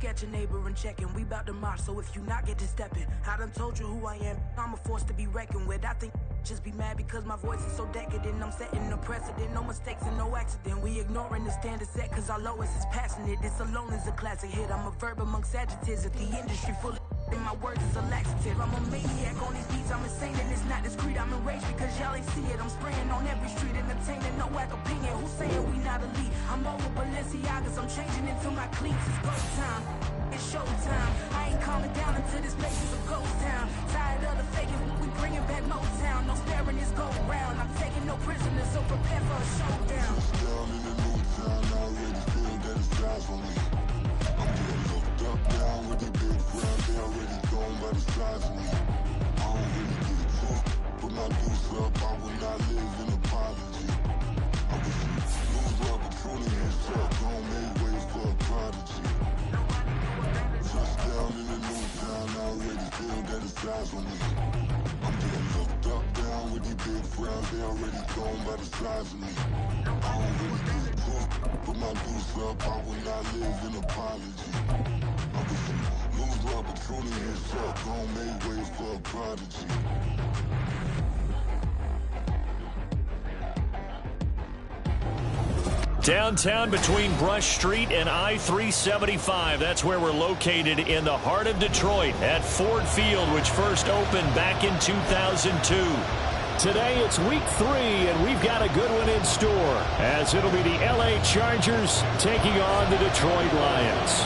Get your neighbor and checkin', we bout to march, so if you not get to steppin', I done told you who I am, I'm a force to be reckoned with. I think just be mad because my voice is so decadent. I'm setting a precedent, no mistakes and no accident. We ignoring the standard set cause our lowest is passionate. This alone is a classic hit, I'm a verb amongst adjectives. If the industry full of and my words is a laxative, I'm a maniac on these beats, I'm insane and it's not discreet. I'm enraged because y'all ain't see it, I'm spraying on every street, entertaining, no whack opinion. Who's saying we not elite? I'm over Balenciagas, I'm changing into my cleats. It's go time, it's showtime. I ain't calling down until this place is a ghost town. Tired of the faking, we bringing back Motown. No sparing this go round, I'm taking no prisoners, so prepare for a showdown. Down in the new town, I already feel that it's time for me. I'm getting looked up, down with the big ground. They already gone by the size of me. I don't really get a talk, put my deuce up, I will not live in apology. I wish you lose opportunity and talk, don't make way for a prodigy. Just down in the new town, I already feel that it's time for me. I'm getting looked up, down with the big ground. They already gone by the size of me. I don't really get a talk, put my deuce up, I will not live in apology. I wish you lose opportunity and talk, don't make way for a prodigy. Downtown between Brush Street and I-375. That's where we're located in the heart of Detroit at Ford Field, which first opened back in 2002. Today it's week 3, and we've got a good one in store, as it'll be the LA Chargers taking on the Detroit Lions.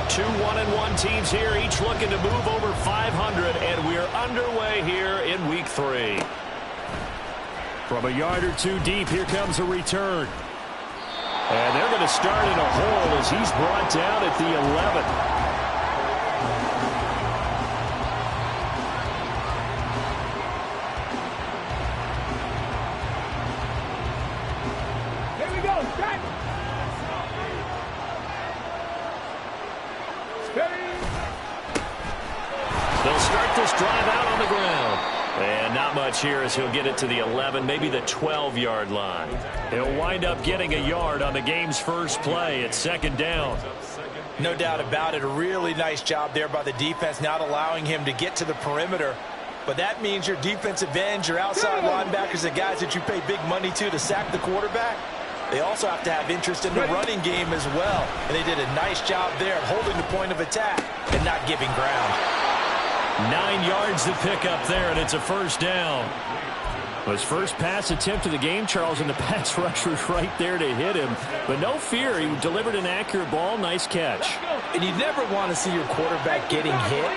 Two 1-1 teams here, each looking to move over 500, and we're underway here in week 3. From a yard or two deep, here comes a return. And they're going to start in a hole as he's brought down at the 11. Here we go, strike! They'll start this drive out on the ground. And not much here as he'll get it to the 11, maybe the 12-yard line. He'll wind up getting a yard on the game's first play at second down. No doubt about it. A really nice job there by the defense, not allowing him to get to the perimeter. But that means your defensive ends, your outside linebackers, the guys that you pay big money to sack the quarterback, they also have to have interest in the running game as well. And they did a nice job there of holding the point of attack and not giving ground. 9 yards to pick up there, and it's a first down. His first pass attempt of the game, Charles, and the pass rusher was right there to hit him. But no fear, he delivered an accurate ball. Nice catch. And you never want to see your quarterback getting hit,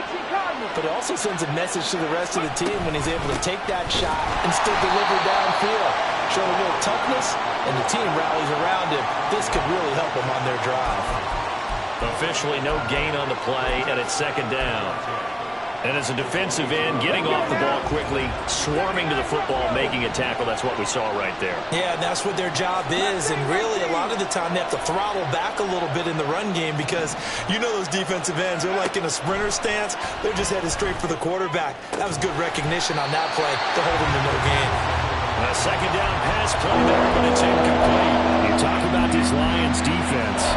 but it also sends a message to the rest of the team when he's able to take that shot and still deliver downfield. Show a little toughness, and the team rallies around him. This could really help them on their drive. Officially no gain on the play, and it's second down. And as a defensive end, getting off the ball quickly, swarming to the football, making a tackle. That's what we saw right there. Yeah, that's what their job is. And really, a lot of the time, they have to throttle back a little bit in the run game because you know those defensive ends, they're like in a sprinter stance. They're just headed straight for the quarterback. That was good recognition on that play to hold him to no gain. A second down pass play there, but it's incomplete. You talk about this Lions defense.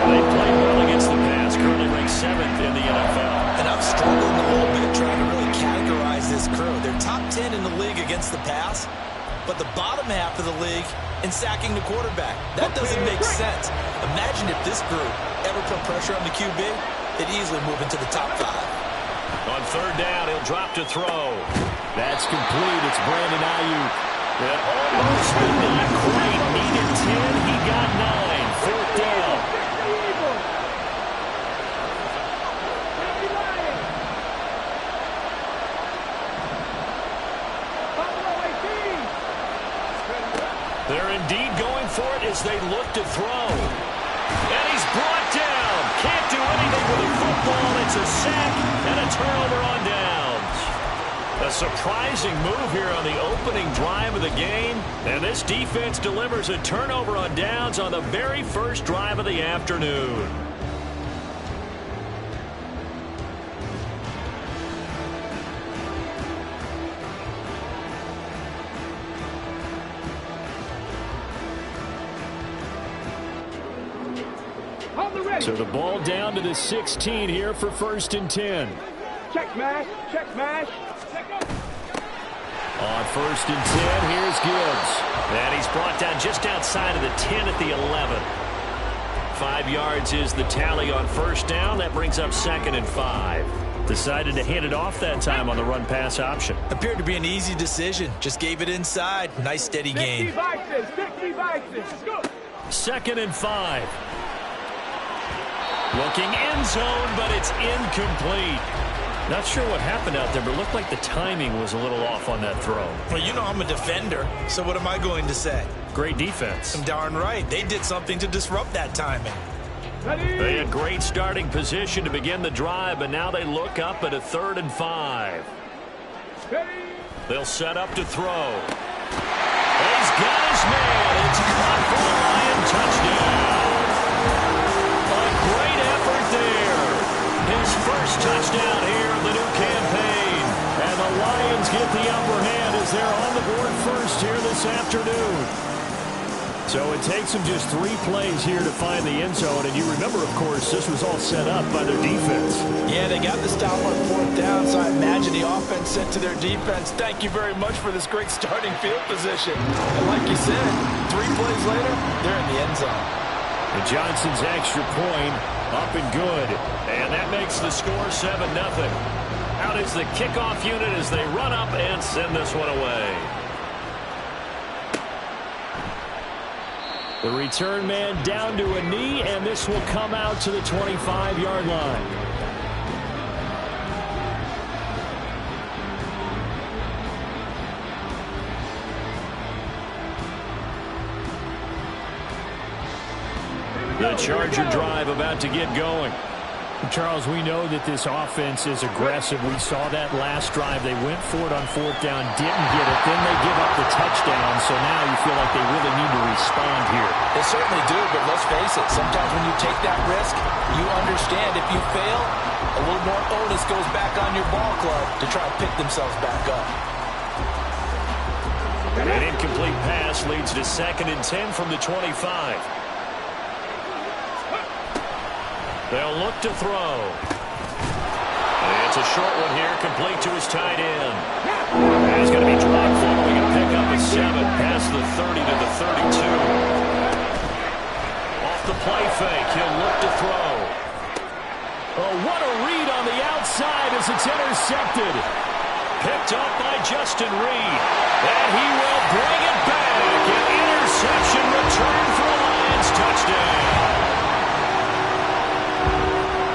They played well against the pass, currently ranked 7th in the NFL. And I'm struggling a little bit trying to really categorize this crew. They're top 10 in the league against the pass, but the bottom half of the league in sacking the quarterback. That doesn't make sense. Imagine if this group ever put pressure on the QB, they'd easily move into the top 5. On third down, he'll drop to throw. That's complete. It's Brandon Ayuk. Almost, but not quite. Needed 10. He got 9. Fourth down. They're indeed going for it as they look to throw. And he's brought down. Can't do anything with the football. It's a sack and a turnover on downs. A surprising move here on the opening drive of the game. And this defense delivers a turnover on downs on the very first drive of the afternoon. On the So the ball down to the 16 here for 1st and 10. Check mash. On 1st and 10, here's Gibbs. And he's brought down just outside of the 10 at the 11. 5 yards is the tally on 1st down. That brings up 2nd and 5. Decided to hand it off that time on the run-pass option. Appeared to be an easy decision. Just gave it inside. Nice steady gain. 2nd and 5. Looking end zone, but it's incomplete. Not sure what happened out there, but it looked like the timing was a little off on that throw. Well, you know I'm a defender, so what am I going to say? Great defense. I'm darn right. They did something to disrupt that timing. They had great starting position to begin the drive, but now they look up at a 3rd and 5. They'll set up to throw. He's got his man. It's caught for the Lion touchdown. A great effort there. His first touchdown here of the new campaign. And the Lions get the upper hand as they're on the board first here this afternoon. So it takes them just 3 plays here to find the end zone. And you remember, of course, this was all set up by their defense. Yeah, they got the stop on 4th down, so I imagine the offense said to their defense, thank you very much for this great starting field position. And like you said, 3 plays later, they're in the end zone. And Johnson's extra point up and good. And that makes the score 7-0. Out is the kickoff unit as they run up and send this one away. The return man down to a knee, and this will come out to the 25-yard line. The Charger drive about to get going. Charles, we know that this offense is aggressive. We saw that last drive. They went for it on 4th down, didn't get it. Then they give up the touchdown, so now you feel like they really need to respond here. They certainly do, but let's face it. Sometimes when you take that risk, you understand if you fail, a little more onus goes back on your ball club to try to pick themselves back up. An incomplete pass leads to 2nd and 10 from the 25. They'll look to throw. It's a short one here, complete to his tight end. And he's going to be dropped following a pickup at 7, past the 30 to the 32. Off the play fake, he'll look to throw. Oh, what a read on the outside as it's intercepted. Picked up by Justin Reed. And he will bring it back. An interception return for a Lions touchdown.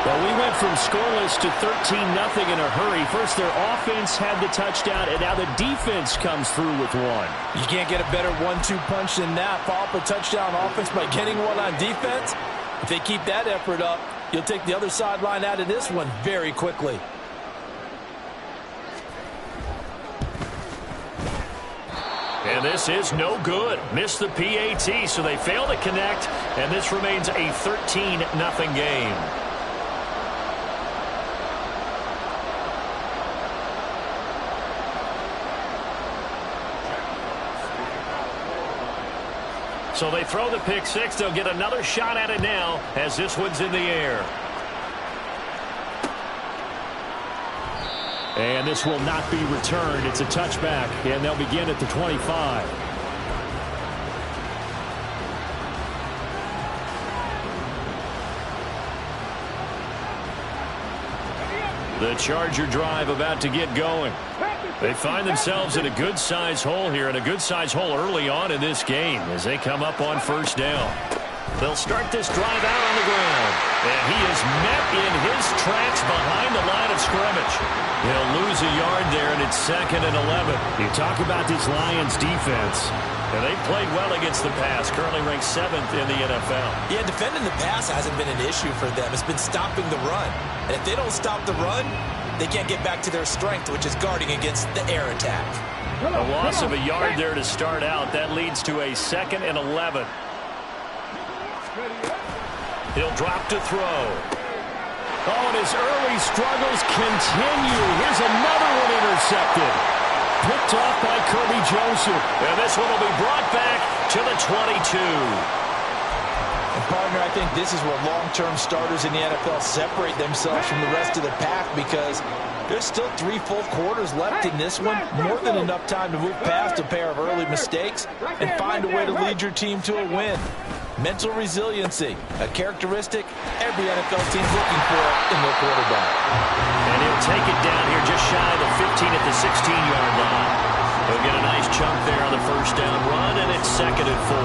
Well, we went from scoreless to 13-0 in a hurry. First, their offense had the touchdown, and now the defense comes through with one. You can't get a better 1-2 punch than that. Follow up a touchdown offense by getting one on defense. If they keep that effort up, you'll take the other sideline out of this one very quickly. And this is no good. Missed the PAT, so they fail to connect, and this remains a 13-0 game. So they throw the pick six. They'll get another shot at it now as this one's in the air. And this will not be returned. It's a touchback, and they'll begin at the 25. The Charger drive about to get going. They find themselves in a good-sized hole here, and a good-sized hole early on in this game as they come up on 1st down. They'll start this drive out on the ground, and he is met in his tracks behind the line of scrimmage. He'll lose a yard there, and it's 2nd and 11. You talk about this Lions defense. And they played well against the pass, currently ranked 7th in the NFL. Yeah, defending the pass hasn't been an issue for them. It's been stopping the run. And if they don't stop the run, they can't get back to their strength, which is guarding against the air attack. A loss of a yard there to start out. That leads to a 2nd and 11. He'll drop to throw. Oh, and his early struggles continue. Here's another one intercepted. Picked off by Kirby Joseph. And this one will be brought back to the 22. Partner, I think this is where long-term starters in the NFL separate themselves from the rest of the pack, because there's still 3 full quarters left in this one. More than enough time to move past a pair of early mistakes and find a way to lead your team to a win. Mental resiliency, a characteristic every NFL team's looking for in their quarterback. And he'll take it down here just shy of the 15 at the 16-yard line. He'll get a nice chunk there on the first down run, and it's 2nd and 4.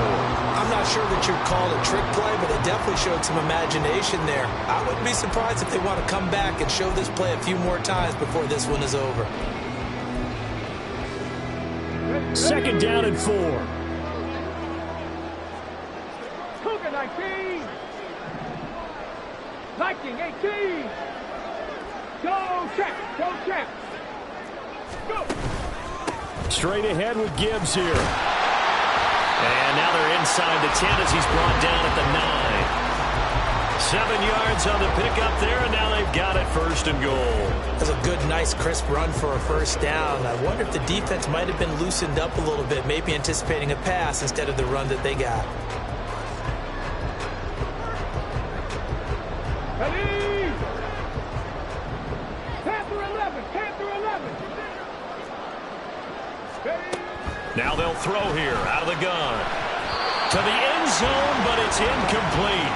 I'm not sure that you'd call it a trick play, but it definitely showed some imagination there. I wouldn't be surprised if they want to come back and show this play a few more times before this one is over. 2nd down and 4. Cougar 19. Viking 18. Go check. Go check. Go. Straight ahead with Gibbs here. And now they're inside the 10 as he's brought down at the 9. 7 yards on the pickup there, and now they've got it 1st and goal. That's a good, nice, crisp run for a first down. I wonder if the defense might have been loosened up a little bit, maybe anticipating a pass instead of the run that they got. Ready? Panther 11. Panther 11. Ready? Now they'll throw here out of the gun. To the end zone, but it's incomplete.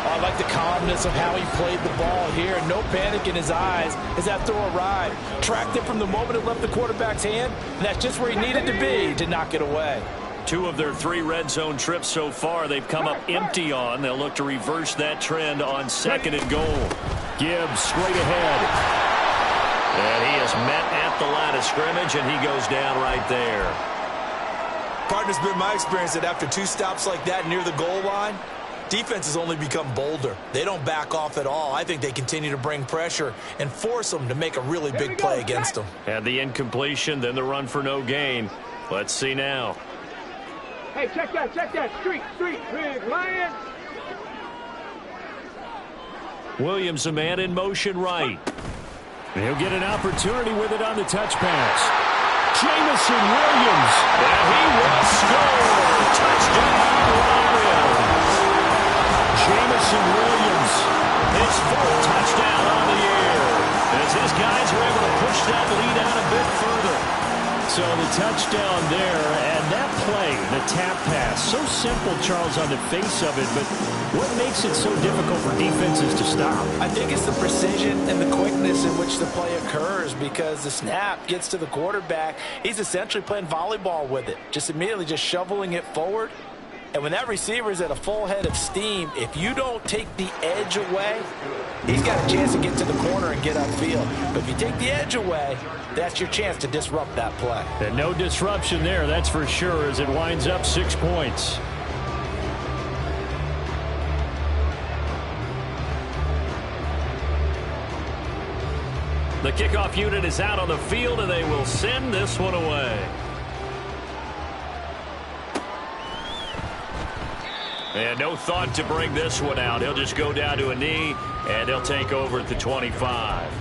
I like the calmness of how he played the ball here. No panic in his eyes as that throw arrived. Tracked it from the moment it left the quarterback's hand, and that's just where he needed to be to knock it away. 2 of their 3 red zone trips so far they've come up empty on. They'll look to reverse that trend on 2nd and goal. Gibbs straight ahead. And he is met at the line of scrimmage, and he goes down right there. Partner's been my experience that after 2 stops like that near the goal line, defenses only become bolder. They don't back off at all. I think they continue to bring pressure and force them to make a really big play against them. And the incompletion, then the run for no gain. Let's see now. Hey, check that. Street, big lion. Williams, a man in motion right. And he'll get an opportunity with it on the touch pass. Jameson Williams. And he will score. Touchdown, Lions. Jameson Williams. His 4th touchdown on the year, as his guys are able to push that lead out a bit further. So the touchdown there, and that play, the tap pass, so simple, Charles, on the face of it, but what makes it so difficult for defenses to stop? I think it's the precision and the quickness in which the play occurs, because the snap gets to the quarterback. He's essentially playing volleyball with it, just immediately just shoveling it forward. And when that receiver is at a full head of steam, if you don't take the edge away, he's got a chance to get to the corner and get upfield. But if you take the edge away, that's your chance to disrupt that play. And no disruption there, that's for sure, as it winds up 6 points. The kickoff unit is out on the field, and they will send this one away. And no thought to bring this one out. He'll just go down to a knee, and he'll take over at the 25.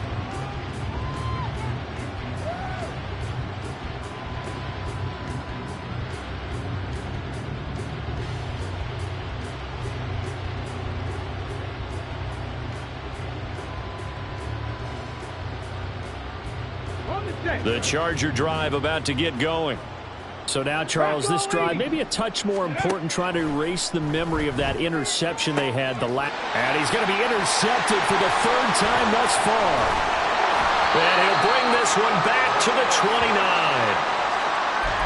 The Charger drive about to get going. So now, Charles, this drive maybe a touch more important, trying to erase the memory of that interception they had the last. And he's going to be intercepted for the 3rd time thus far. And he'll bring this one back to the 29.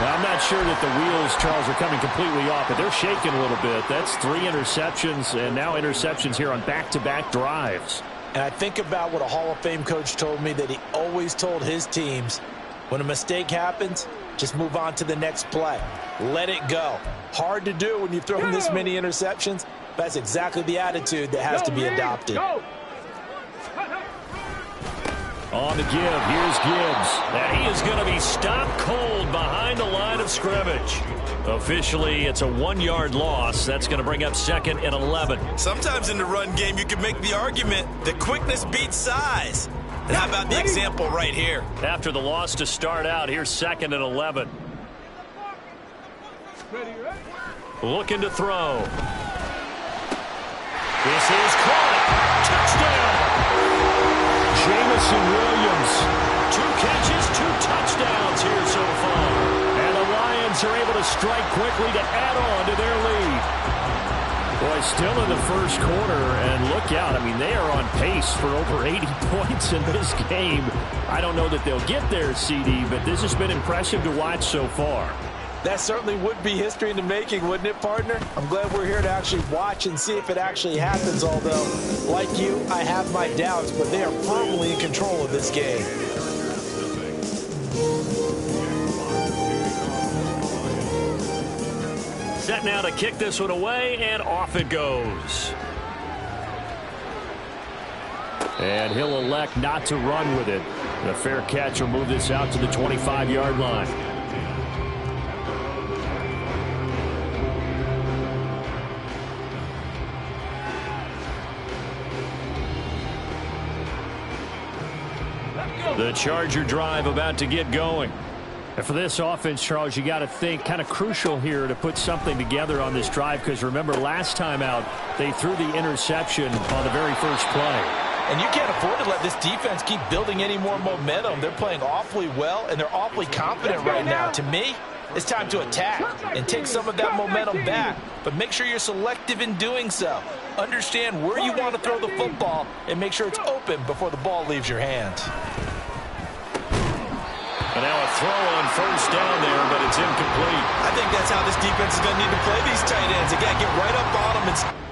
Now, I'm not sure that the wheels, Charles, are coming completely off, but they're shaking a little bit. That's 3 interceptions, and now interceptions here on back-to-back drives. And I think about what a Hall of Fame coach told me, that he always told his teams, when a mistake happens, just move on to the next play. Let it go. Hard to do when you've thrown this many interceptions. That's exactly the attitude that has to be adopted. On the give, here's Gibbs. And he is going to be stopped cold behind the line of scrimmage. Officially, it's a 1-yard loss. That's going to bring up 2nd and 11. Sometimes in the run game, you can make the argument that quickness beats size. And how about the example right here? After the loss to start out, here's 2nd and 11. Looking to throw. This is caught. Touchdown. Jameson Williams. 2 catches, 2 touchdowns here so far. And the Lions are able to strike quickly to add on to their lead. Boy, still in the first quarter, and look out. I mean, they are on pace for over 80 points in this game. I don't know that they'll get there, CD, but this has been impressive to watch so far. That certainly would be history in the making, wouldn't it, partner? I'm glad we're here to actually watch and see if it actually happens, although, like you, I have my doubts, but they are firmly in control of this game. Set now to kick this one away, and off it goes. And he'll elect not to run with it. The fair catch will move this out to the 25-yard line. The Charger drive about to get going. And for this offense, Charles, you got to think kind of crucial here to put something together on this drive, because remember last time out they threw the interception on the very first play. And you can't afford to let this defense keep building any more momentum. They're playing awfully well, and they're awfully confident right now. To me, it's time to attack and take some of that momentum back. But make sure you're selective in doing so. Understand where you want to throw the football and make sure it's open before the ball leaves your hands. And now a throw on first down there, but it's incomplete. I think that's how this defense is going to need to play these tight ends. They got to get right up on them and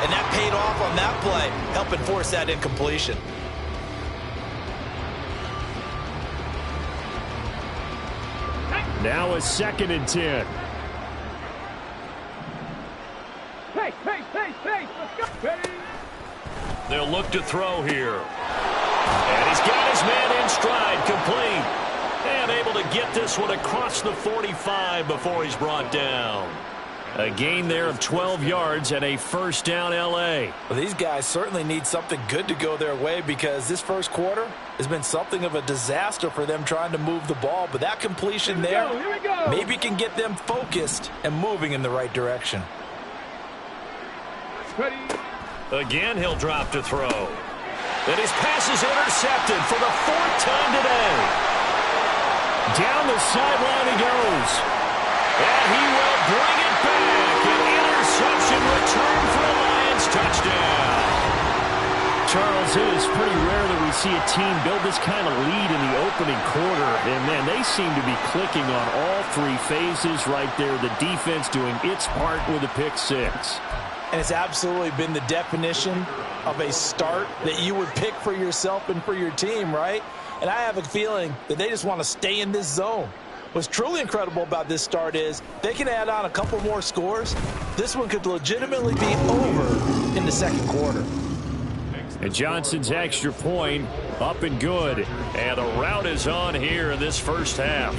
and that paid off on that play, helping force that incompletion. Now a 2nd and 10. Pace, pace, pace, pace. Let's go. Pace. They'll look to throw here. And he's got his man in stride, complete. And able to get this one across the 45 before he's brought down. A gain there of 12 yards and a first down L.A. Well, these guys certainly need something good to go their way because this first quarter has been something of a disaster for them trying to move the ball. But that completion there maybe can get them focused and moving in the right direction. Ready. Again, he'll drop to throw. And his pass is intercepted for the 4th time today. Down the sideline he goes. And he will bring it back. An interception return for a Lions touchdown. Charles, it is pretty rare that we see a team build this kind of lead in the opening quarter. And, man, they seem to be clicking on all 3 phases right there. The defense doing its part with a pick 6. And it's absolutely been the definition of a start that you would pick for yourself and for your team, right? And I have a feeling that they just want to stay in this zone. What's truly incredible about this start is they can add on a couple more scores. This one could legitimately be over in the second quarter. And Johnson's extra point up and good. And the route is on here in this first half.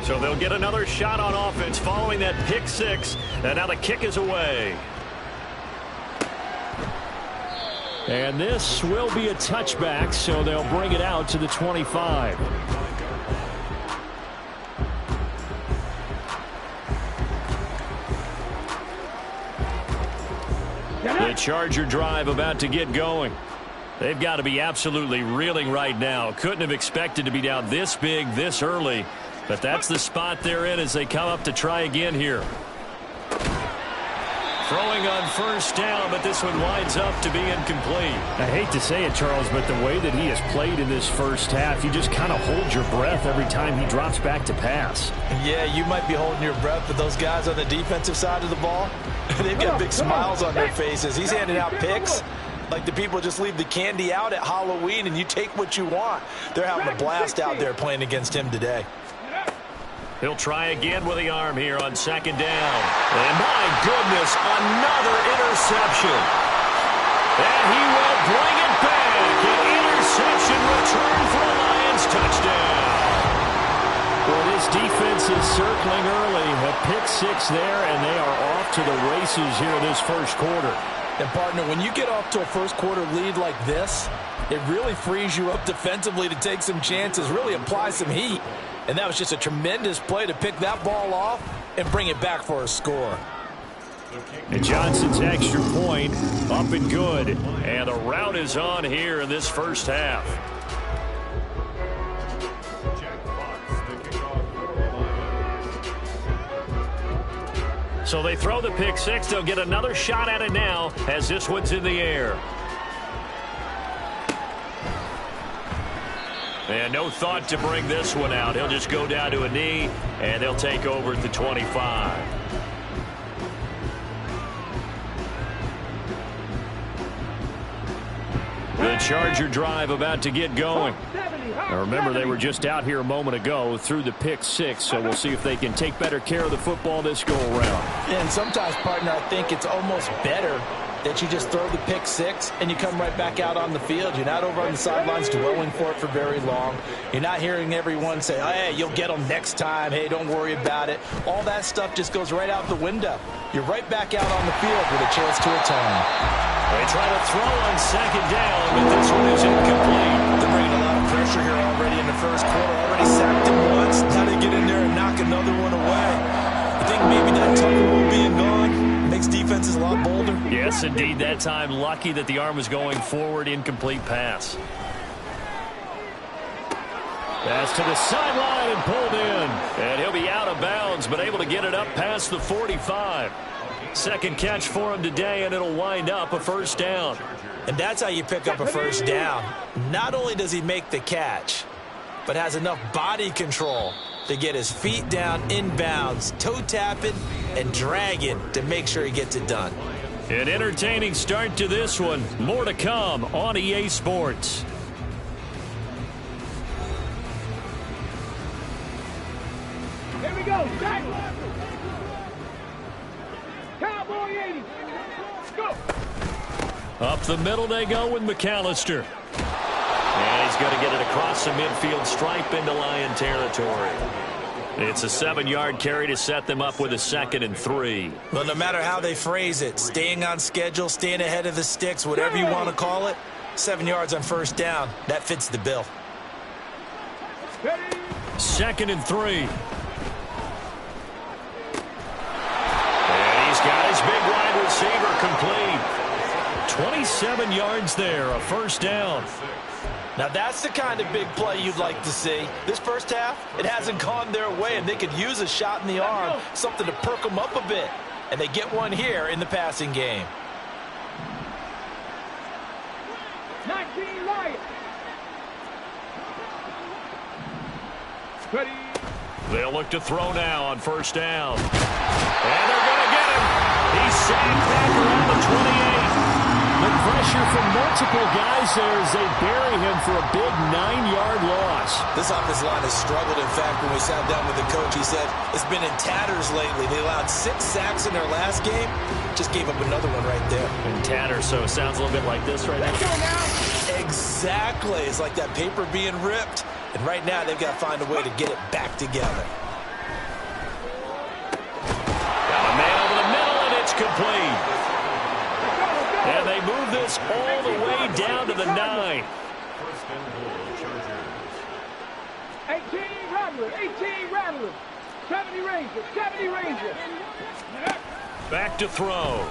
So they'll get another shot on offense following that pick 6. And now the kick is away. And this will be a touchback, so they'll bring it out to the 25. The Charger drive about to get going. They've got to be absolutely reeling right now. Couldn't have expected to be down this big this early. But that's the spot they're in as they come up to try again here. Throwing on first down, but this one winds up to be incomplete. I hate to say it, Charles, but the way that he has played in this first half, you just kind of hold your breath every time he drops back to pass. Yeah, you might be holding your breath, but those guys on the defensive side of the ball, they've got big smiles on their faces. He's handing out picks like the people just leave the candy out at Halloween and you take what you want. They're having a blast out there playing against him today. He'll try again with the arm here on second down. And my goodness, another interception. And he will bring it back. An interception return for a Lions touchdown. Well, this defense is circling early. A pick 6 there, and they are off to the races here this first quarter. And, partner, when you get off to a first quarter lead like this, it really frees you up defensively to take some chances, really apply some heat. And that was just a tremendous play to pick that ball off and bring it back for a score. And Johnson's extra point up and good. And the route is on here in this first half. So they throw the pick 6. They'll get another shot at it now as this one's in the air. And no thought to bring this one out. He'll just go down to a knee, and they'll take over at the 25. The Charger drive about to get going. Now remember, they were just out here a moment ago through the pick 6, so we'll see if they can take better care of the football this go-around. And sometimes, partner, I think it's almost better that you just throw the pick 6 and you come right back out on the field. You're not over on the sidelines dwelling for it for very long. You're not hearing everyone say, oh, hey, you'll get them next time. Hey, don't worry about it. All that stuff just goes right out the window. You're right back out on the field with a chance to atone. They try to throw on second down, but this one is incomplete. They're bringing a lot of pressure here already in the first quarter. Already sacked him once. Now they get in there and knock another one away. I think maybe that Tucker rule being gone makes defenses a lot bolder. Yes, indeed. That time, lucky that the arm was going forward. Incomplete pass. Pass to the sideline and pulled in. And he'll be out of bounds, but able to get it up past the 45. Second catch for him today, and it'll wind up a first down. And that's how you pick up a first down. Not only does he make the catch, but has enough body control to get his feet down inbounds, toe tapping and dragging to make sure he gets it done. An entertaining start to this one. More to come on EA Sports. Here we go. Cowboy 80. Go. Up the middle they go with McAllister. And he's going to get it across the midfield stripe into Lion territory. It's a 7-yard carry to set them up with a 2nd and 3. Well, no matter how they phrase it, staying on schedule, staying ahead of the sticks, whatever you want to call it, 7 yards on first down, that fits the bill. 2nd and 3. And he's got his big wide receiver complete. 27 yards there, a first down. Now that's the kind of big play you'd like to see. This first half, it hasn't gone their way, and they could use a shot in the arm, something to perk them up a bit. And they get one here in the passing game. 19 Lions. Ready. They'll look to throw now on first down. And they're going to get him. He's sacked back around the 28. The pressure from multiple guys there as they bury him for a big 9-yard loss. This offensive line has struggled. In fact, when we sat down with the coach, he said it's been in tatters lately. They allowed 6 sacks in their last game. Just gave up another one right there. In tatters, so it sounds a little bit like this right now. Let's go now. Exactly. It's like that paper being ripped. And right now, they've got to find a way to get it back together. Got a man over the middle, and it's complete. And they move this all the way down to the 9. 18 Rattler. 18 Rattler. 70 Ranger. 70 Ranger. Back to throw.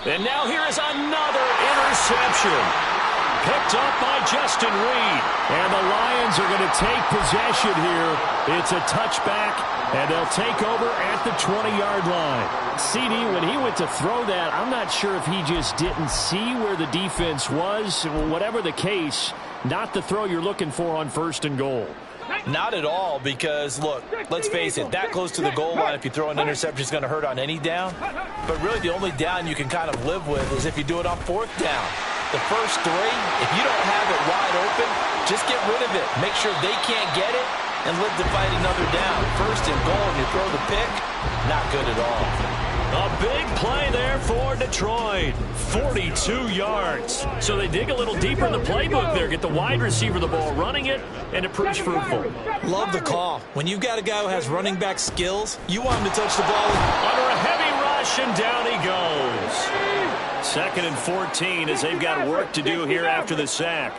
And now here is another interception. Picked up by Justin Reed. And the Lions are going to take possession here. It's a touchback, and they'll take over at the 20-yard line. CD, when he went to throw that, I'm not sure if he just didn't see where the defense was. Whatever the case, not the throw you're looking for on 1st and goal. Not at all, because, look, let's face it, that close to the goal line, if you throw an interception, is going to hurt on any down. But really, the only down you can kind of live with is if you do it on 4th down. The first 3, if you don't have it wide open, just get rid of it. Make sure they can't get it and live to fight another down. 1st and goal, and you throw the pick, not good at all. A big play there for Detroit. 42 yards. So they dig a little deeper in the playbook there. Get the wide receiver the ball, running it, and it proves fruitful. Love the call. When you've got a guy who has running back skills, you want him to touch the ball. Under a heavy rush, and down he goes. 2nd and 14 as they've got work to do here after the sack.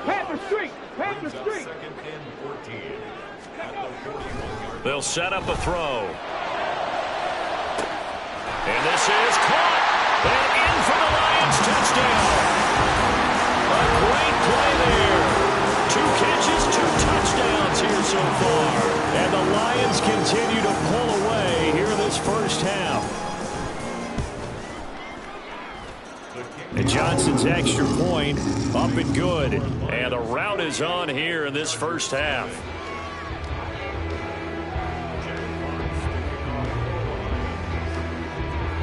Panther Street. Panther Street. They'll set up a throw. And this is caught. And in for the Lions touchdown. A great play there. 2 catches, 2 touchdowns here so far. And the Lions continue to pull away here in this first half. And Johnson's extra point up and good. And the route is on here in this first half.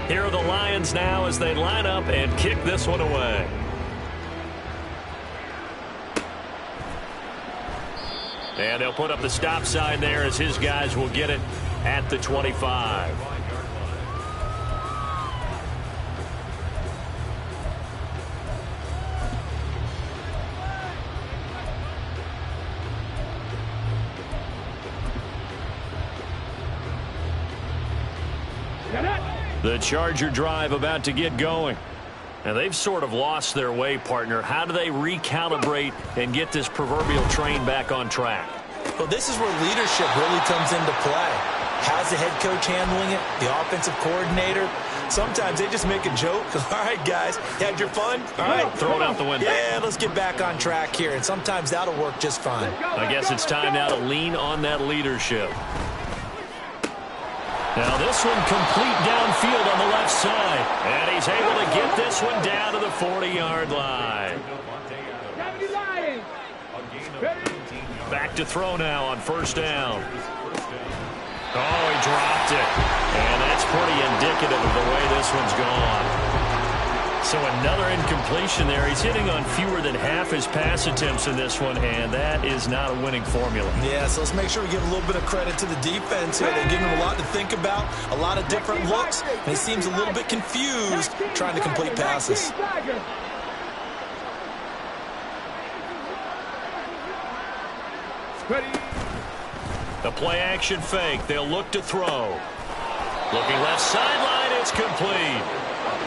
Here are the Lions now as they line up and kick this one away. And they'll put up the stop sign there as his guys will get it at the 25. The Charger drive about to get going. And they've sort of lost their way, partner. How do they recalibrate and get this proverbial train back on track? Well, this is where leadership really comes into play. How's the head coach handling it? The offensive coordinator? Sometimes they just make a joke. All right, guys, had your fun? All right. Throw it out the window. Yeah, let's get back on track here. And sometimes that'll work just fine. I guess it's time now to lean on that leadership. Now this one complete downfield on the left side. And he's able to get this one down to the 40-yard line. Back to throw now on first down. Oh, he dropped it. And that's pretty indicative of the way this one's gone. So another incompletion there. He's hitting on fewer than half his pass attempts in this one, and that is not a winning formula. Yeah, so let's make sure we give a little bit of credit to the defense here. They're giving him a lot to think about, a lot of different looks, and he seems a little bit confused trying to complete passes. The play-action fake. They'll look to throw. Looking left sideline. It's complete.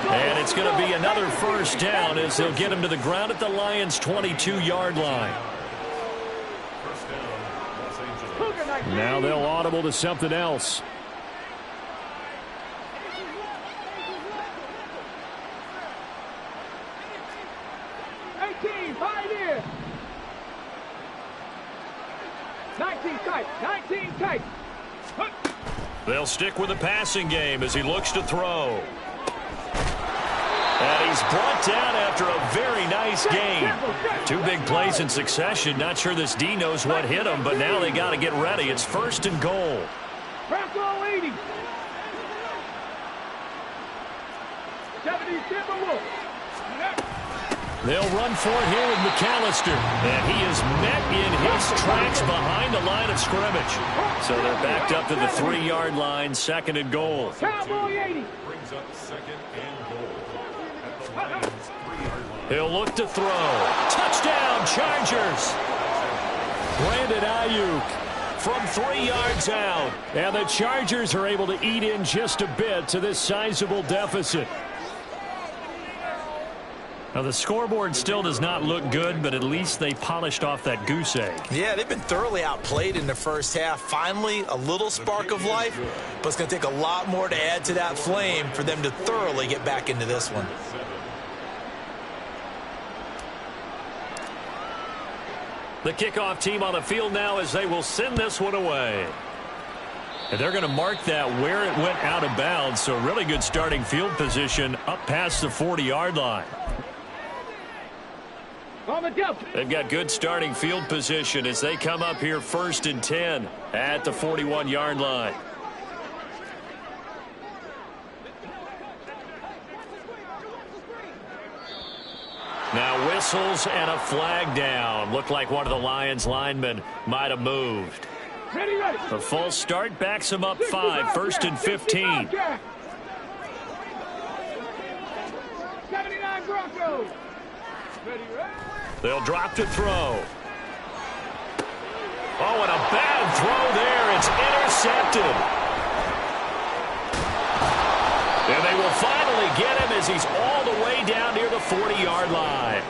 And it's going to be another first down as they'll get him to the ground at the Lions' 22-yard line. Now they'll audible to something else. Pioneer. 19 tight. 19 tight. They'll stick with the passing game as he looks to throw. And he's brought down after a very nice game. Two big plays in succession. Not sure this D knows what hit him, but now they got to get ready. It's first and goal. Bracco 80. 70 Timberwolves. They'll run for it here with McAllister. And he is met in his tracks behind the line of scrimmage. So they're backed up to the 3-yard line, second and goal. Cowboy 80. Brings up second and goal. He'll look to throw. Touchdown, Chargers. Brandon Ayuk from 3 yards out. And the Chargers are able to eat in just a bit to this sizable deficit. Now, the scoreboard still does not look good, but at least they polished off that goose egg. Yeah, they've been thoroughly outplayed in the first half. Finally, a little spark of life, but it's going to take a lot more to add to that flame for them to thoroughly get back into this one. The kickoff team on the field now as they will send this one away. And they're going to mark that where it went out of bounds, so really good starting field position up past the 40-yard line. They've got good starting field position as they come up here first and 10 at the 41-yard line. Now whistles and a flag down. Looked like one of the Lions linemen might have moved. The false start backs him up 5, first and 15. 79 Broncos. They'll drop to throw. Oh, and a bad throw there. It's intercepted. And they will finally get him as he's all the way down near the 40-yard line.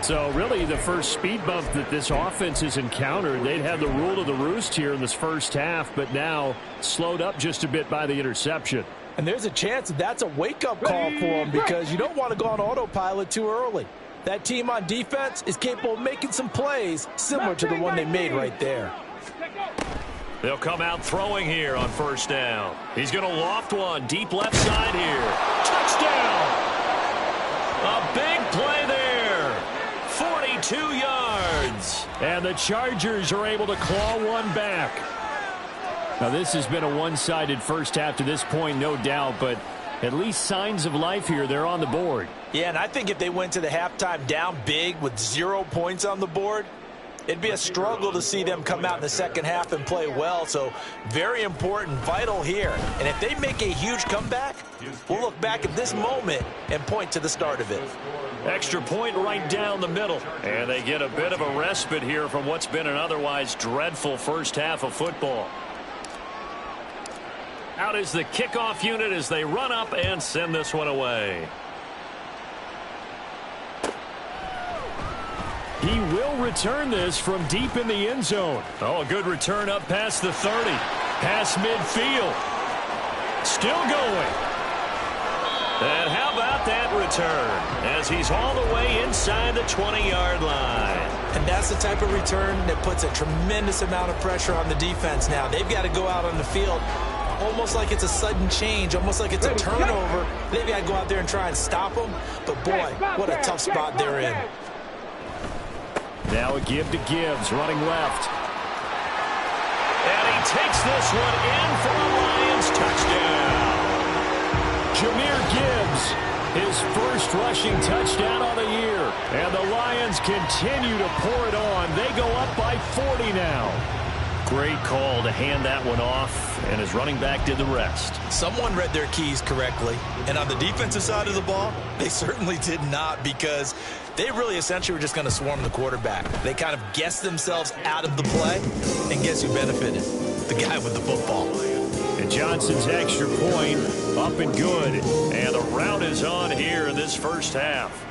So really the first speed bump that this offense has encountered, they'd have the rule of the roost here in this first half, but now slowed up just a bit by the interception. And there's a chance that that's a wake-up call for them because you don't want to go on autopilot too early. That team on defense is capable of making some plays similar to the one they made right there. They'll come out throwing here on first down. He's going to loft one deep left side here. Touchdown! A big play there. 42 yards. And the Chargers are able to claw one back. Now this has been a one-sided first half to this point, no doubt, but at least signs of life here. They're on the board. Yeah, and I think if they went to the halftime down big with 0 points on the board, it'd be a struggle to see them come out in the second half and play well. So very important, vital here. And if they make a huge comeback, we'll look back at this moment and point to the start of it. Extra point right down the middle. And they get a bit of a respite here from what's been an otherwise dreadful first half of football. Out is the kickoff unit as they run up and send this one away. He will return this from deep in the end zone. Oh, a good return up past the 30. Past midfield. Still going. And how about that return as he's all the way inside the 20-yard line. And that's the type of return that puts a tremendous amount of pressure on the defense now. They've got to go out on the field almost like it's a sudden change, almost like it's a turnover. They've got to go out there and try and stop them. But, boy, what a tough spot they're in. Now a give to Gibbs, running left. And he takes this one in for a Lions touchdown. Jahmyr Gibbs, his first rushing touchdown on the year. And the Lions continue to pour it on. They go up by 40 now. Great call to hand that one off, and his running back did the rest. Someone read their keys correctly, and on the defensive side of the ball, they certainly did not, because they really essentially were just going to swarm the quarterback. They kind of guessed themselves out of the play, and guess who benefited? The guy with the football. And Johnson's extra point up and good, and the rout is on here in this first half.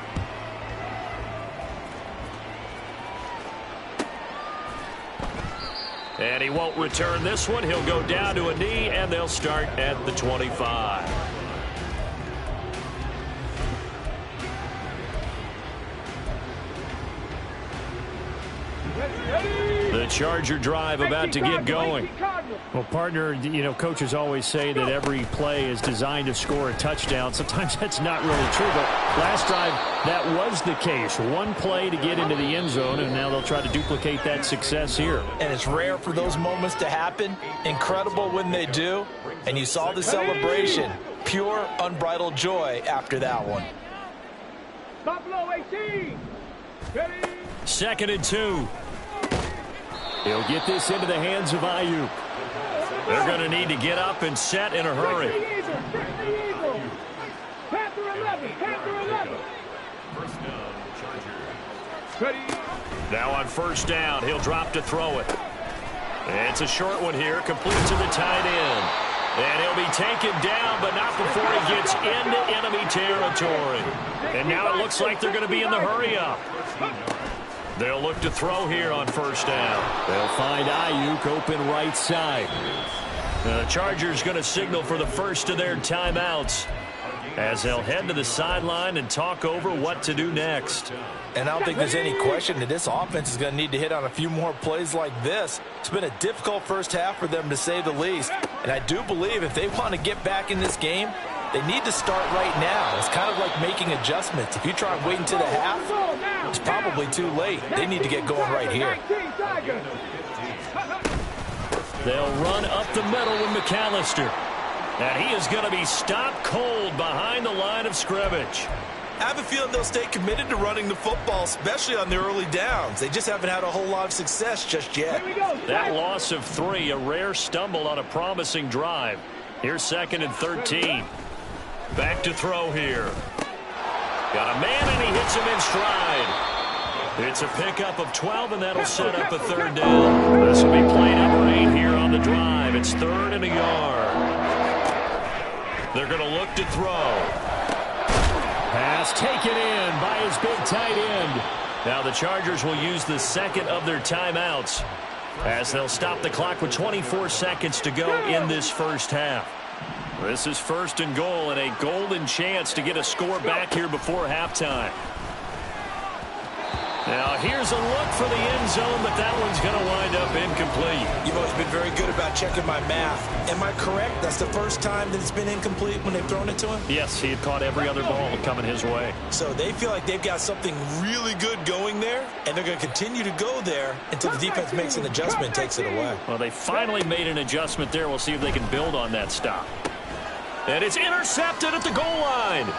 And he won't return this one. He'll go down to a knee, and they'll start at the 25. The Charger drive about to get going. Well, partner, you know, coaches always say that every play is designed to score a touchdown. Sometimes that's not really true, but last drive, that was the case. One play to get into the end zone, and now they'll try to duplicate that success here. And it's rare for those moments to happen. Incredible when they do. And you saw the celebration. Pure, unbridled joy after that one. Buffalo 18. Ready? 2nd and 2. He'll get this into the hands of Ayuk. They're going to need to get up and set in a hurry. Panther 11. Panther 11. Ready? Now on first down, he'll drop to throw it. It's a short one here, complete to the tight end. And he'll be taken down, but not before he gets into enemy territory. And now it looks like they're going to be in the hurry-up. They'll look to throw here on first down. They'll find Ayuk open right side. The Chargers going to signal for the first of their timeouts as they'll head to the sideline and talk over what to do next. And I don't think there's any question that this offense is going to need to hit on a few more plays like this. It's been a difficult first half for them, to say the least. And I do believe if they want to get back in this game, they need to start right now. It's kind of like making adjustments. If you try and wait until the half, it's probably too late. They need to get going right here. They'll run up the middle with McAllister. And he is going to be stopped cold behind the line of scrimmage. I have a feeling they'll stay committed to running the football, especially on the early downs. They just haven't had a whole lot of success just yet. That loss of 3, a rare stumble on a promising drive. Here's 2nd and 13. Back to throw here. Got a man, and he hits him in stride. It's a pickup of 12, and that'll set up a 3rd down. This will be play number 8 here on the drive. It's 3rd and a yard. They're going to look to throw. Pass taken in by his big tight end. Now the Chargers will use the 2nd of their timeouts as they'll stop the clock with 24 seconds to go in this first half. This is 1st and goal, and a golden chance to get a score back here before halftime. Now here's a look for the end zone, but that one's going to wind up incomplete. You've always been very good about checking my math. Am I correct? That's the first time that it's been incomplete when they've thrown it to him? Yes, he had caught every other ball coming his way. So they feel like they've got something really good going there, and they're going to continue to go there until the defense makes an adjustment and takes it away. Well, they finally made an adjustment there. We'll see if they can build on that stop. And it's intercepted at the goal line.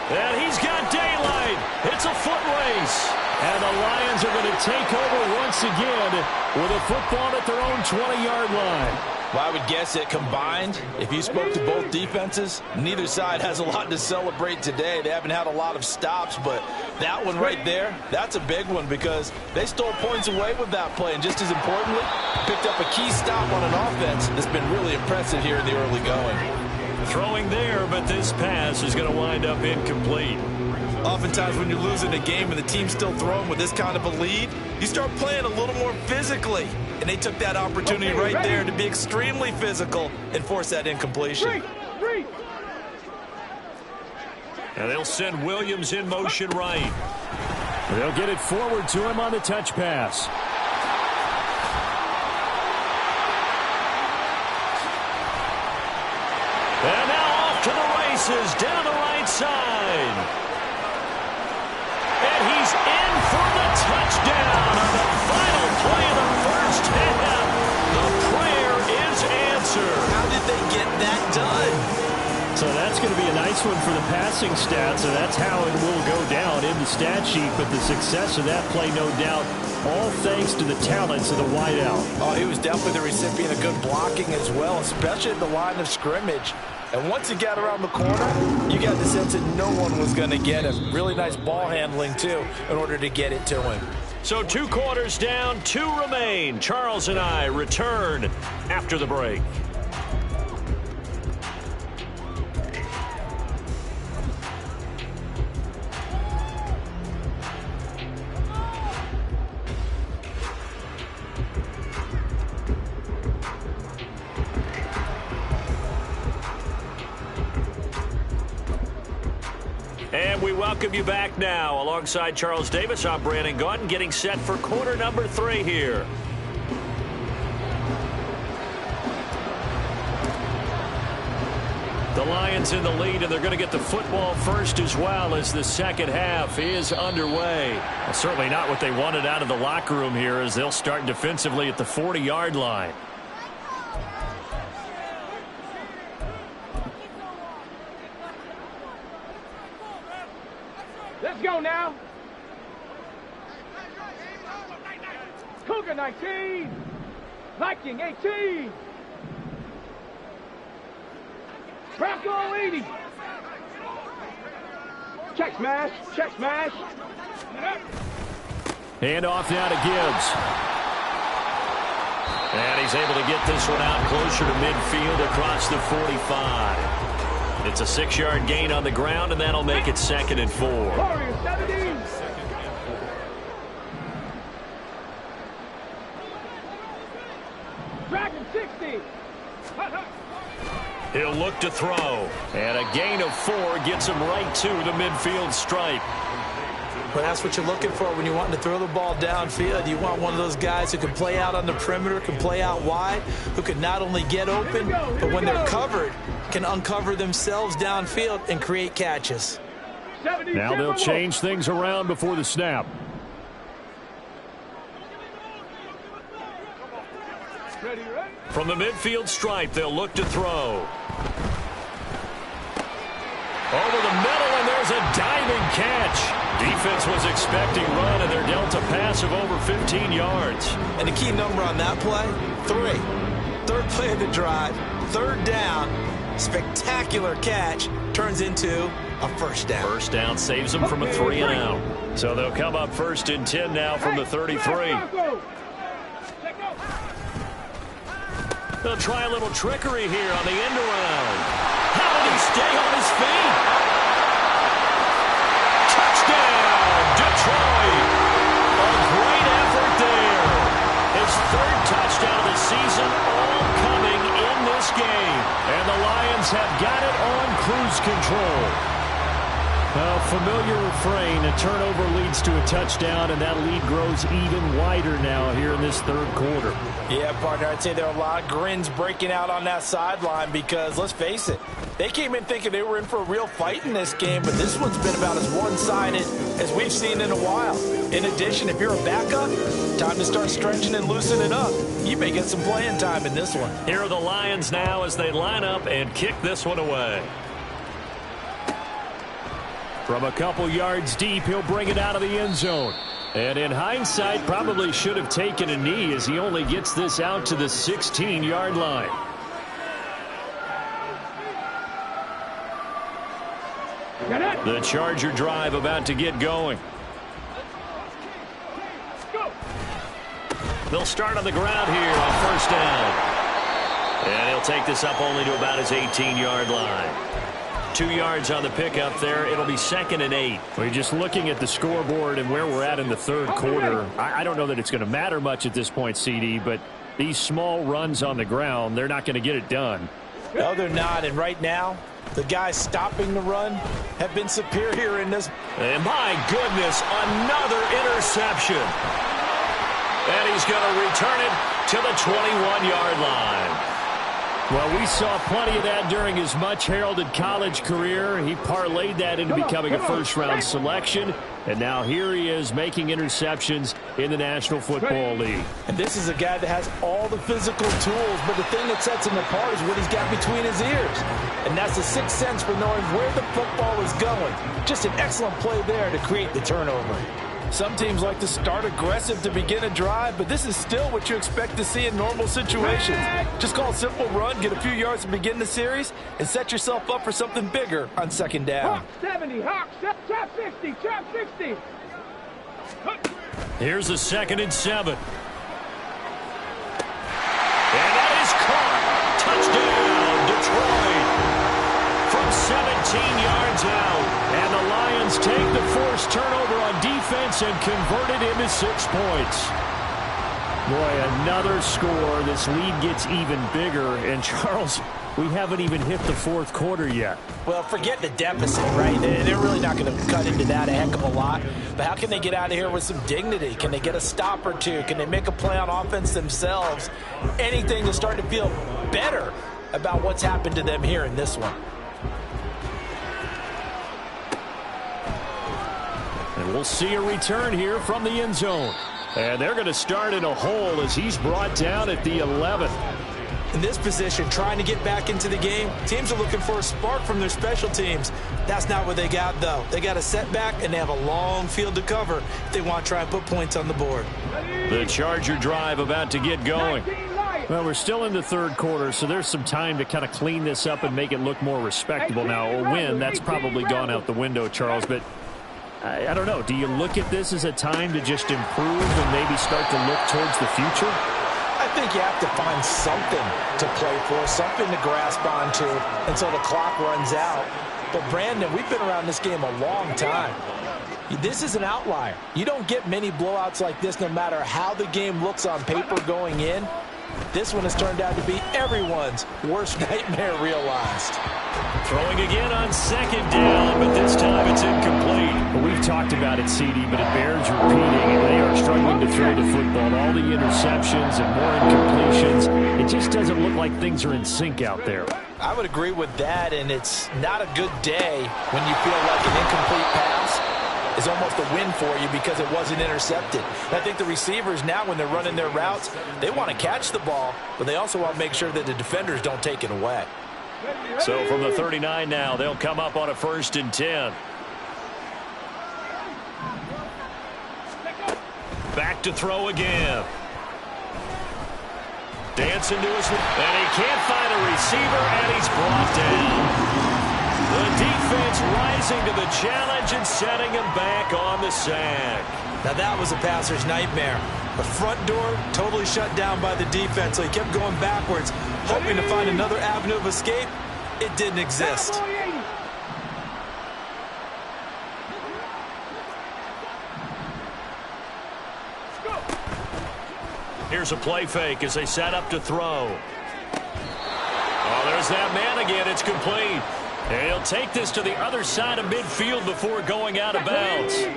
And he's got daylight. It's a foot race. And the Lions are going to take over once again with a football at their own 20-yard line. Well, I would guess that combined, if you spoke to both defenses, neither side has a lot to celebrate today. They haven't had a lot of stops, but that one right there, that's a big one because they stole points away with that play. And just as importantly, picked up a key stop on an offense that's been really impressive here in the early going. Throwing there, but this pass is going to wind up incomplete. Oftentimes when you're losing a game and the team's still throwing with this kind of a lead, you start playing a little more physically. And they took that opportunity right there to be extremely physical and force that incompletion. And they'll send Williams in motion right. They'll get it forward to him on the touch pass. And now off to the races down the right side. And he's in for the touchdown. touchdown on the final play of the first half. The prayer is answered. How did they get that done? So that's going to be a nice one for the passing stats, and that's how it will go down in the stat sheet. But the success of that play, no doubt, all thanks to the talents of the wideout. Oh, he was definitely the recipient of good blocking as well, especially at the line of scrimmage. And once he got around the corner, you got the sense that no one was going to get him. Really nice ball handling, too, in order to get it to him. So 2 quarters down, 2 remain. Charles and I return after the break. And we welcome you back now. Alongside Charles Davis, I'm Brandon Gaudin, getting set for quarter number 3 here. The Lions in the lead, and they're going to get the football first as well as the second half is underway. Well, certainly not what they wanted out of the locker room here, as they'll start defensively at the 40-yard line. Let's go now. Cougar 19. Viking 18. Bronco 80. Check smash. Check smash. Hand off now to Gibbs. And he's able to get this one out closer to midfield across the 45. It's a 6-yard gain on the ground, and that'll make it 2nd and 4. Warriors 70. Dragon 60. He'll look to throw. And a gain of 4 gets him right to the midfield stripe. But that's what you're looking for when you want to throw the ball downfield. You want one of those guys who can play out on the perimeter, can play out wide, who can not only get open, but when they're covered, can uncover themselves downfield and create catches. Now they'll change things around before the snap. From the midfield stripe, they'll look to throw. Over the middle, and there's a diving catch. Defense was expecting run, and they're dealt a pass of over 15 yards. And the key number on that play, 3. Third play of the drive, 3rd down, spectacular catch, turns into a first down. First down saves them from a 3 and out. So they'll come up 1st and 10 now from the 33. They'll try a little trickery here on the end around. How did he stay on his feet? Touchdown, Detroit. A great effort there. His 3rd touchdown of the season, all coming in this game. And the Lions have got it on cruise control. A familiar refrain, a turnover leads to a touchdown, and that lead grows even wider now here in this 3rd quarter. Yeah, partner, I'd say there are a lot of grins breaking out on that sideline because, let's face it, they came in thinking they were in for a real fight in this game, but this one's been about as one-sided as we've seen in a while. In addition, if you're a backup, time to start stretching and loosening up. You may get some playing time in this one. Here are the Lions now as they line up and kick this one away. From a couple yards deep, he'll bring it out of the end zone. And in hindsight, probably should have taken a knee as he only gets this out to the 16-yard line. The Charger drive about to get going. They'll start on the ground here on 1st down. And he'll take this up only to about his 18-yard line. 2 yards on the pickup there. It'll be 2nd and 8. We're just looking at the scoreboard and where we're at in the 3rd quarter. I don't know that it's going to matter much at this point, CD, but these small runs on the ground, they're not going to get it done. No, they're not. And right now, the guys stopping the run have been superior in this. And my goodness, another interception. And he's going to return it to the 21-yard line. Well, we saw plenty of that during his much-heralded college career. He parlayed that into becoming a first-round selection, And now here he is making interceptions in the National Football League. And this is a guy that has all the physical tools, but the thing that sets him apart is what he's got between his ears. And that's the sixth sense for knowing where the football is going. Just an excellent play there to create the turnover. Some teams like to start aggressive to begin a drive, but this is still what you expect to see in normal situations. Just call a simple run, get a few yards to begin the series, and set yourself up for something bigger on second down. Hawk 70, Hawk, trap 60, trap 60. Here's a 2nd and 7. And that is caught. Touchdown, Detroit. From 17 yards out. And the Lions take the forced turnover on defense and convert it into 6 points. Boy, another score. This lead gets even bigger. And, Charles, we haven't even hit the 4th quarter yet. Well, forget the deficit, right? They're really not going to cut into that a heck of a lot. But how can they get out of here with some dignity? Can they get a stop or two? Can they make a play on offense themselves? Anything to start to feel better about what's happened to them here in this one. And we'll see a return here from the end zone. And they're going to start in a hole as he's brought down at the 11th. In this position, trying to get back into the game, teams are looking for a spark from their special teams. That's not what they got, though. They got a setback, and they have a long field to cover if they want to try and put points on the board. The Charger drive about to get going. Well, we're still in the 3rd quarter, so there's some time to kind of clean this up and make it look more respectable. Now, a win, that's probably gone out the window, Charles, but I don't know. Do you look at this as a time to just improve and maybe start to look towards the future? I think you have to find something to play for, something to grasp onto until the clock runs out. But, Brandon, we've been around this game a long time. This is an outlier. You don't get many blowouts like this no matter how the game looks on paper going in. This one has turned out to be everyone's worst nightmare realized. Throwing again on 2nd down, but this time it's incomplete. Well, we've talked about it, CD, but it bears repeating. They are struggling to throw the football. All the interceptions and more incompletions. It just doesn't look like things are in sync out there. I would agree with that, and it's not a good day when you feel like an incomplete pass is almost a win for you because it wasn't intercepted. And I think the receivers now, when they're running their routes, they want to catch the ball, but they also want to make sure that the defenders don't take it away. So from the 39 now, they'll come up on a 1st and 10. Back to throw again. Dancing to his, and he can't find a receiver, and he's brought down. The defense rising to the challenge and setting him back on the sack. Now that was a passer's nightmare. The front door totally shut down by the defense, so he kept going backwards, hoping to find another avenue of escape. It didn't exist. Here's a play fake as they set up to throw. Oh, there's that man again. It's complete. And he'll take this to the other side of midfield before going out of bounds.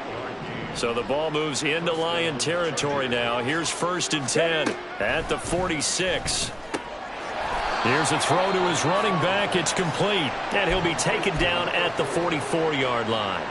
So the ball moves into Lion territory now. Here's 1st and 10 at the 46. Here's a throw to his running back. It's complete. And he'll be taken down at the 44-yard line.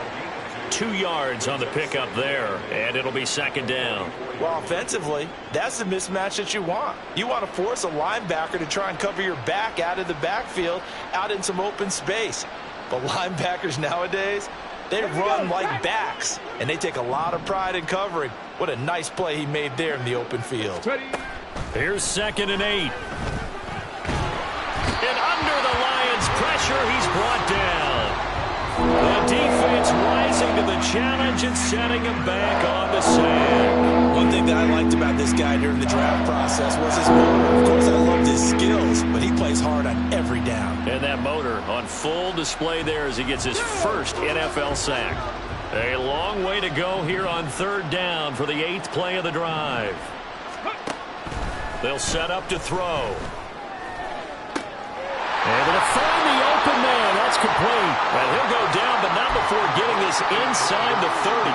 2 yards on the pickup there, and it'll be 2nd down. Well, offensively, that's the mismatch that you want. You want to force a linebacker to try and cover your back out of the backfield, out in some open space. But linebackers nowadays, they run like backs, and they take a lot of pride in covering. What a nice play he made there in the open field. Here's 2nd and 8. And under the Lions' pressure, he's brought down. The defense rising to the challenge and setting him back on the sack. One thing that I liked about this guy during the draft process was his motor. Of course, I loved his skills, but he plays hard on every down. And that motor on full display there as he gets his first NFL sack. A long way to go here on 3rd down for the 8th play of the drive. They'll set up to throw. Able to find the open man. That's complete. And he'll go down, but not before getting this inside the 30.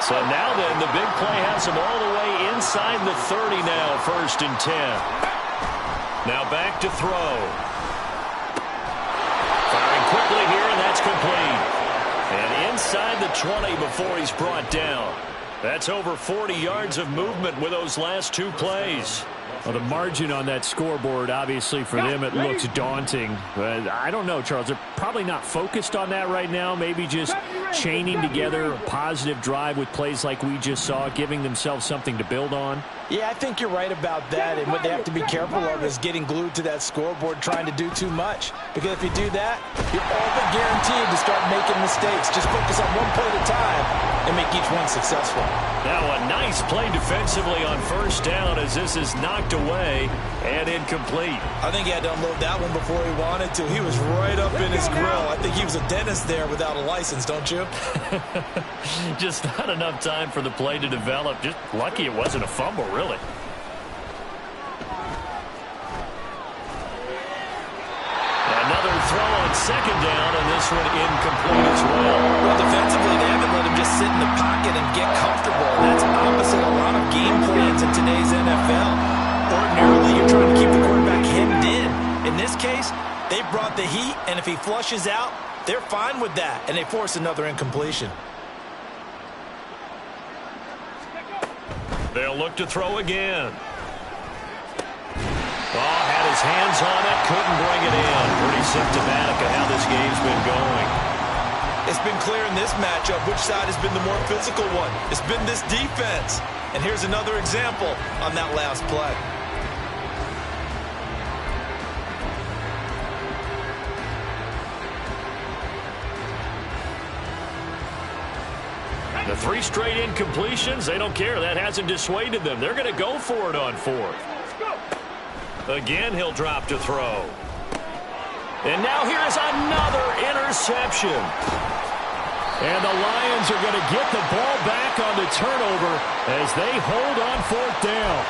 So now then, the big play has him all the way inside the 30 now, 1st and 10. Now back to throw. Firing quickly here, and that's complete. And inside the 20 before he's brought down. That's over 40 yards of movement with those last two plays. Well, the margin on that scoreboard, obviously, for them, it looks daunting. But I don't know, Charles. They're probably not focused on that right now. Maybe just chaining together a positive drive with plays like we just saw, giving themselves something to build on. Yeah, I think you're right about that. And what they have to be careful of is getting glued to that scoreboard, trying to do too much. Because if you do that, you're all but guaranteed to start making mistakes. Just focus on one play at a time and make each one successful. Now a nice play defensively on first down as this is knocked away and incomplete. I think he had to unload that one before he wanted to. He was right up in his grill. I think he was a dentist there without a license, don't you? Just not enough time for the play to develop. Just lucky it wasn't a fumble, really. Another throw on second down, and this one incomplete as well. Well, defensively, they haven't let him just sit in the pocket and get comfortable. And that's opposite a lot of game plans in today's NFL. Ordinarily, you're trying to keep the quarterback hemmed in. In this case, they brought the heat, and if he flushes out, they're fine with that, and they force another incompletion. They'll look to throw again. Oh, had his hands on it, couldn't bring it in. Pretty symptomatic of how this game's been going. It's been clear in this matchup which side has been the more physical one. It's been this defense. And here's another example on that last play. The 3 straight incompletions, they don't care. That hasn't dissuaded them. They're going to go for it on 4th. Again, he'll drop to throw. And now here's another interception. And the Lions are going to get the ball back on the turnover as they hold on 4th down.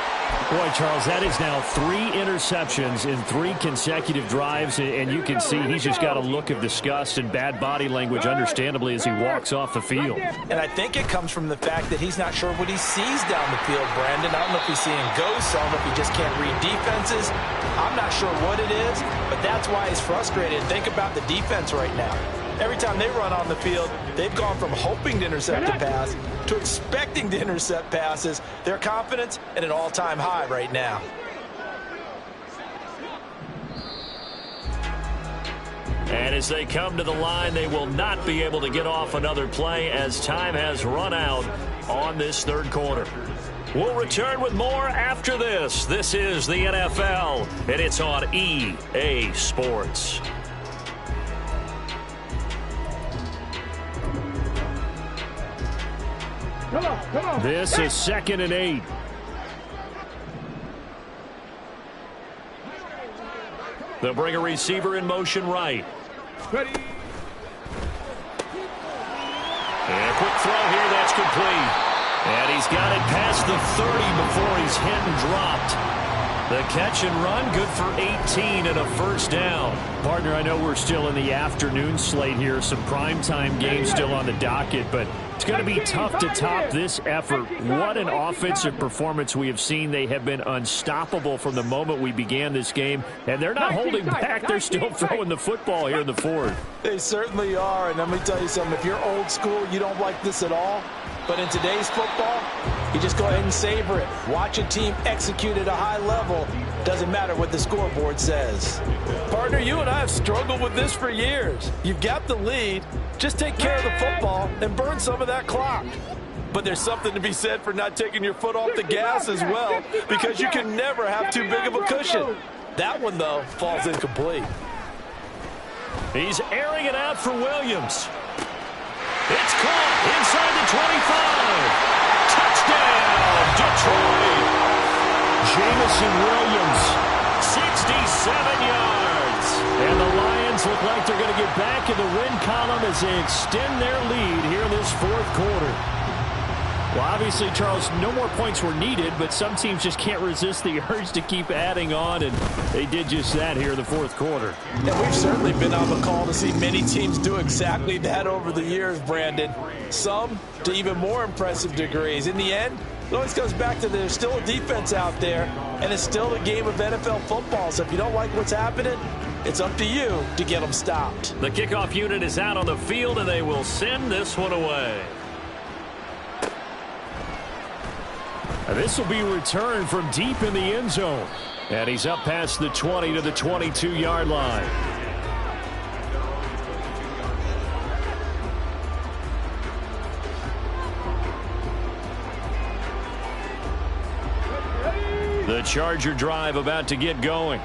Boy, Charles, that is now 3 interceptions in 3 consecutive drives, and you can see he's just got a look of disgust and bad body language, understandably, as he walks off the field. And I think it comes from the fact that he's not sure what he sees down the field, Brandon. I don't know if he's seeing ghosts. I don't know if he just can't read defenses. I'm not sure what it is, but that's why he's frustrated. Think about the defense right now. Every time they run on the field, they've gone from hoping to intercept a pass to expecting to intercept passes. Their confidence at an all-time high right now. And as they come to the line, they will not be able to get off another play as time has run out on this 3rd quarter. We'll return with more after this. This is the NFL, and it's on EA Sports. Come on. This is 2nd and 8. They'll bring a receiver in motion right. Ready. And a quick throw here, that's complete. And he's got it past the 30 before he's hit and dropped. The catch and run, good for 18 and a first down. Partner, I know we're still in the afternoon slate here. Some primetime games still on the docket, but it's going to be tough to top this effort. What an offensive performance we have seen. They have been unstoppable from the moment we began this game, and they're not holding back. They're still throwing the football here in the 4th. They certainly are, and let me tell you something. If you're old school, you don't like this at all. But in today's football, you just go ahead and savor it. Watch a team execute at a high level. Doesn't matter what the scoreboard says. Partner, you and I have struggled with this for years. You've got the lead. Just take care of the football and burn some of that clock. But there's something to be said for not taking your foot off the gas as well, because you can never have too big of a cushion. That one, though, falls incomplete. He's airing it out for Williams. It's caught inside the 25. Touchdown, Detroit. Jameson Williams, 67 yards. And the Lions look like they're going to get back in the win column as they extend their lead here in this 4th quarter. Well, obviously, Charles, no more points were needed, but some teams just can't resist the urge to keep adding on, and they did just that here in the fourth quarter. And we've certainly been on the call to see many teams do exactly that over the years, Brandon. Some to even more impressive degrees. In the end, it always comes back to there's still a defense out there, and it's still a game of NFL football. So if you don't like what's happening, it's up to you to get them stopped. The kickoff unit is out on the field, and they will send this one away. This will be returned from deep in the end zone. And he's up past the 20 to the 22-yard line. The Charger drive about to get going.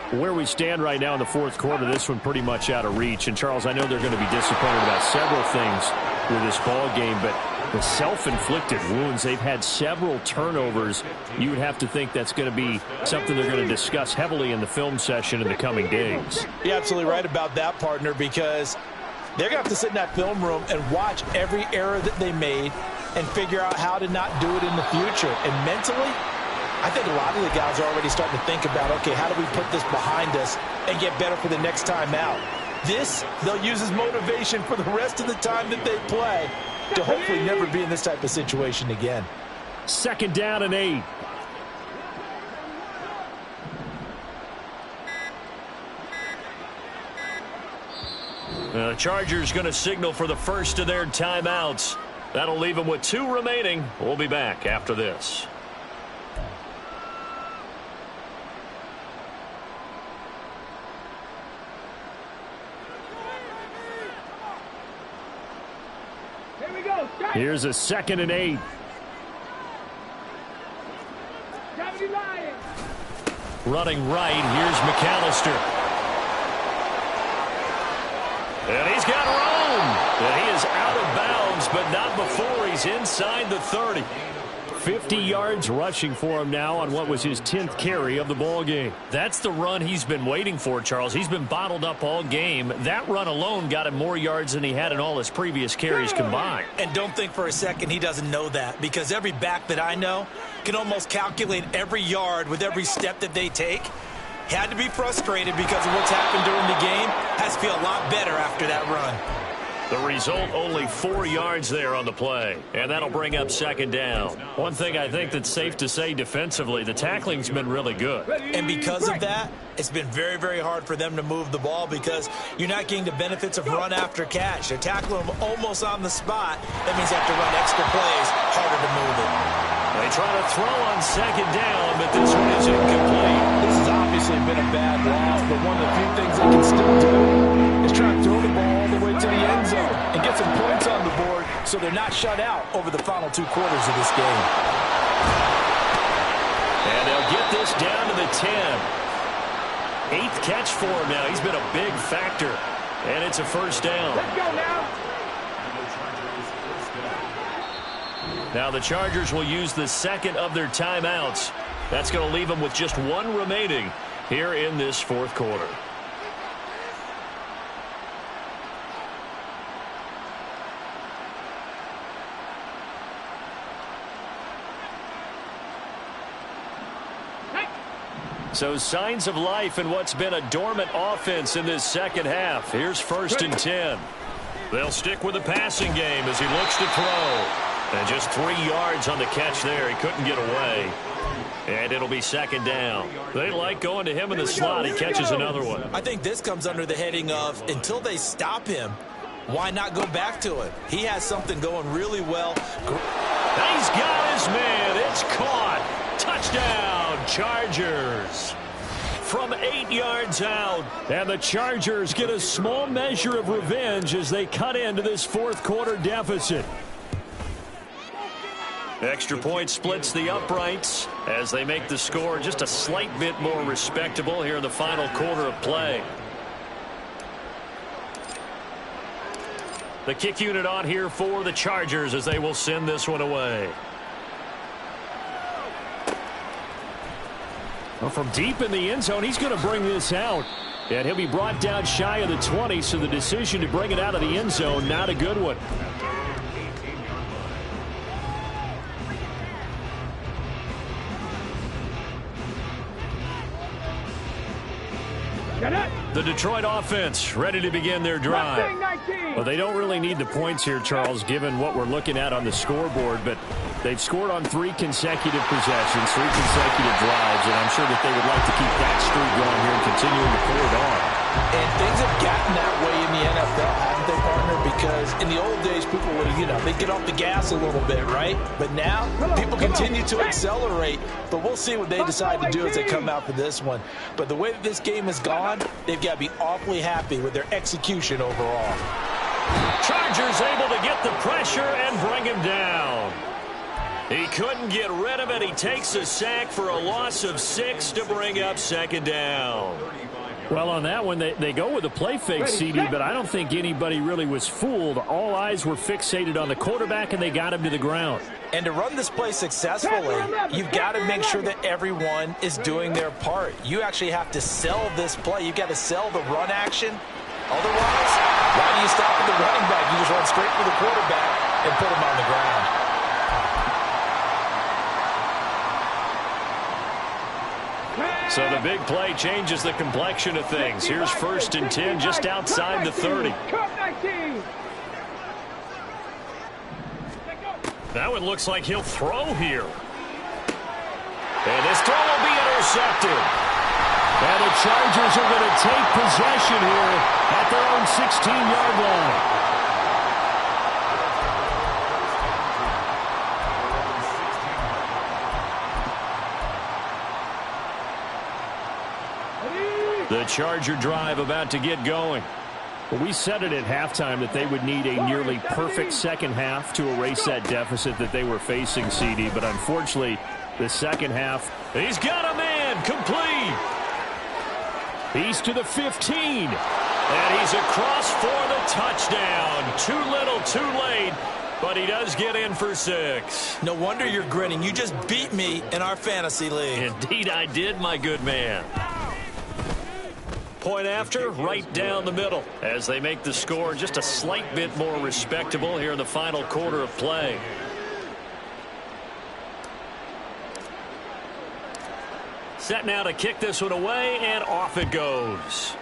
Where we stand right now in the fourth quarter, this one pretty much out of reach. And, Charles, I know they're going to be disappointed about several things with this ball game, but the self-inflicted wounds, they've had several turnovers. You would have to think that's going to be something they're going to discuss heavily in the film session in the coming days. You're absolutely right about that, partner, because they're going to have to sit in that film room and watch every error that they made and figure out how to not do it in the future. And mentally, I think a lot of the guys are already starting to think about, okay, how do we put this behind us and get better for the next time out? This, they'll use as motivation for the rest of the time that they play to hopefully never be in this type of situation again. 2nd down and 8. The Chargers going to signal for the first of their timeouts. That'll leave them with 2 remaining. We'll be back after this. Here's a 2nd and 8. Running right, here's McAllister. And he's got room. And he is out of bounds, but not before he's inside the 30. 50 yards rushing for him now on what was his 10th carry of the ball game. That's the run he's been waiting for, Charles. He's been bottled up all game. That run alone got him more yards than he had in all his previous carries combined. And don't think for a second he doesn't know that, because every back that I know can almost calculate every yard with every step that they take. Had to be frustrated because of what's happened during the game. Has to feel a lot better after that run. The result, only 4 yards there on the play. And that'll bring up 2nd down. One thing I think that's safe to say defensively, the tackling's been really good. And because of that, it's been very, very hard for them to move the ball because you're not getting the benefits of run after catch. They're tackling them almost on the spot. That means they have to run extra plays, harder to move it. They try to throw on 2nd down, but this one is incomplete. This has obviously been a bad loss, but one of the few things they can still do is try to throw the ball all the way to the end zone and get some points on the board so they're not shut out over the final 2 quarters of this game. And they'll get this down to the 10. 8th catch for him now. He's been a big factor. And it's a 1st down. Let's go now. Now the Chargers will use the 2nd of their timeouts. That's going to leave them with just 1 remaining here in this 4th quarter. So signs of life in what's been a dormant offense in this second half. Here's 1st and 10. They'll stick with the passing game as he looks to throw. And just 3 yards on the catch there. He couldn't get away. And it'll be 2nd down. They like going to him in the slot. He catches another one. I think this comes under the heading of until they stop him, why not go back to it? He has something going really well. He's got his man. It's caught. Touchdown, Chargers. From 8 yards out. And the Chargers get a small measure of revenge as they cut into this 4th quarter deficit. Extra point splits the uprights as they make the score just a slight bit more respectable here in the final quarter of play. The kick unit on here for the Chargers as they will send this one away. Well, from deep in the end zone, he's going to bring this out. And he'll be brought down shy of the 20, so the decision to bring it out of the end zone, not a good one. The Detroit offense ready to begin their drive. Well, they don't really need the points here, Charles, given what we're looking at on the scoreboard, but they've scored on 3 consecutive possessions, 3 consecutive drives, and I'm sure that they would like to keep that streak going here and continuing to pour it on. And things have gotten that way in the NFL, haven't they, partner? Because in the old days, people would, they'd get off the gas a little bit, right? But now, people continue to accelerate. But we'll see what they decide to do as they come out for this one. But the way that this game has gone, they've got to be awfully happy with their execution overall. Chargers able to get the pressure and bring him down. He couldn't get rid of it. He takes a sack for a loss of 6 to bring up second down. Well, on that one, they go with a play fake, CD, but I don't think anybody really was fooled. All eyes were fixated on the quarterback, and they got him to the ground. And to run this play successfully, you've got to make sure that everyone is doing their part. You actually have to sell this play. You've got to sell the run action. Otherwise, why do you stop at the running back? You just run straight for the quarterback and put him on the ground. So the big play changes the complexion of things. Here's 1st and 10 just outside the 30. That one looks like he'll throw here. And this throw will be intercepted. And the Chargers are going to take possession here at their own 16-yard line. The Charger drive about to get going. Well, we said it at halftime that they would need a nearly perfect second half to erase that deficit that they were facing, CD. But unfortunately, the second half, he's got a man complete. He's to the 15. And he's across for the touchdown. Too little, too late. But he does get in for 6. No wonder you're grinning. You just beat me in our fantasy league. Indeed I did, my good man. Point after, right down the middle, as they make the score just a slight bit more respectable here in the final quarter of play. Set now to kick this one away, and off it goes.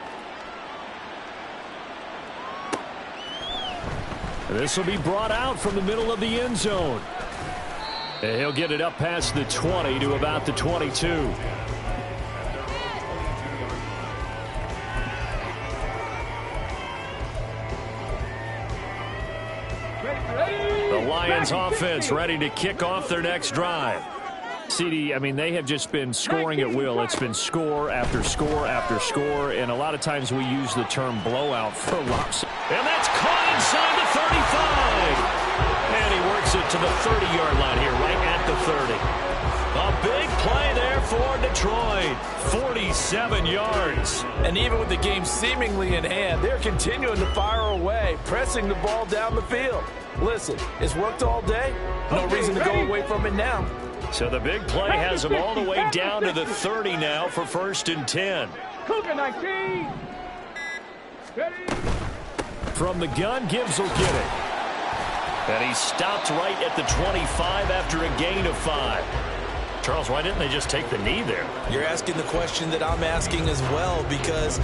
This will be brought out from the middle of the end zone. And he'll get it up past the 20 to about the 22. The Lions offense ready to kick off their next drive. CD, I mean, they have just been scoring at will. It's been score after score after score, and a lot of times we use the term blowout for loss. And that's caught inside the 35. And he works it to the 30-yard line here, right at the 30. A big play there for Detroit. 47 yards. And even with the game seemingly in hand, they're continuing to fire away, pressing the ball down the field. Listen, it's worked all day. No reason to go away from it now. So the big play has them all the way down to the 30 now for 1st and 10. Cougar 19. Ready. From the gun, Gibbs will get it. And he stopped right at the 25 after a gain of 5. Charles, why didn't they just take the knee there? You're asking the question that I'm asking as well, because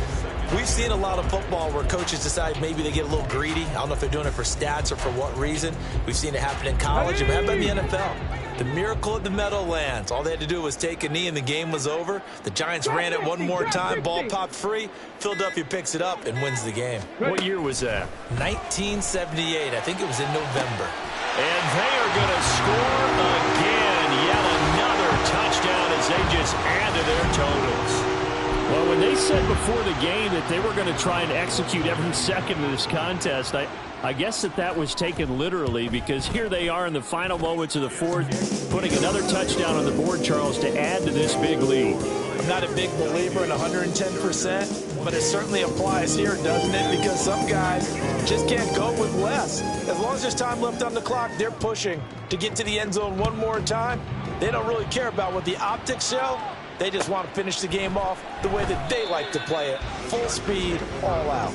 we've seen a lot of football where coaches decide maybe they get a little greedy. I don't know if they're doing it for stats or for what reason. We've seen it happen in college. And how about in the NFL? The miracle of the Meadowlands. All they had to do was take a knee and the game was over. The Giants ran it one more time. Ball popped free. Philadelphia picks it up and wins the game. What year was that? 1978. I think it was in November. And they are going to score again. Yet another touchdown as they just add to their totals. Well, when they said before the game that they were going to try and execute every second of this contest, I guess that was taken literally, because here they are in the final moments of the fourth, putting another touchdown on the board, Charles, to add to this big lead. I'm not a big believer in 110%, but it certainly applies here, doesn't it? Because some guys just can't go with less. As long as there's time left on the clock, they're pushing to get to the end zone one more time. They don't really care about what the optics show. They just want to finish the game off the way that they like to play it. Full speed, all out.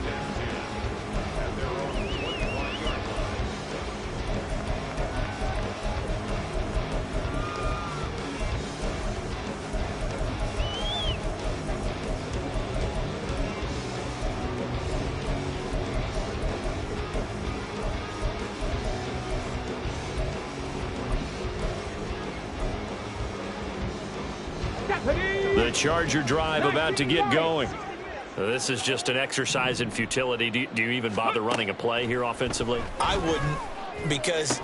The Charger drive about to get going. This is just an exercise in futility. Do you even bother running a play here offensively? I wouldn't, because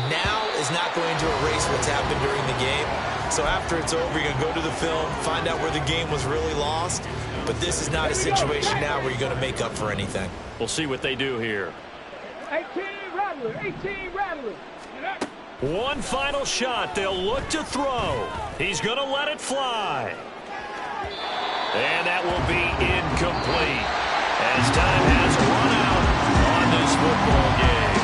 now is not going to erase what's happened during the game. So after it's over, you're going to go to the film, find out where the game was really lost. But this is not a situation now where you're going to make up for anything. We'll see what they do here. 18 Rattler, 18 Rattler. One final shot. They'll look to throw. He's going to let it fly. And that will be incomplete as time has run out on this football game.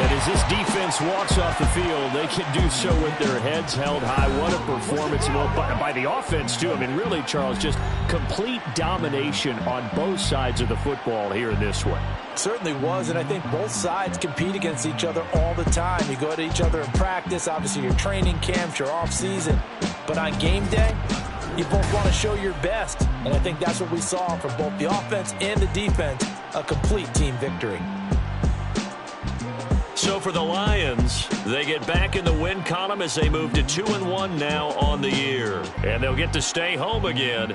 And as this defense walks off the field, they can do so with their heads held high. What a performance by the offense, too. I mean, really, Charles, just complete domination on both sides of the football here in this one. Certainly was, and I think both sides compete against each other all the time. You go to each other in practice, obviously your training camps, your off-season. But on game day, you both want to show your best. And I think that's what we saw from both the offense and the defense, a complete team victory. So for the Lions, they get back in the win column as they move to 2-1 now on the year. And they'll get to stay home again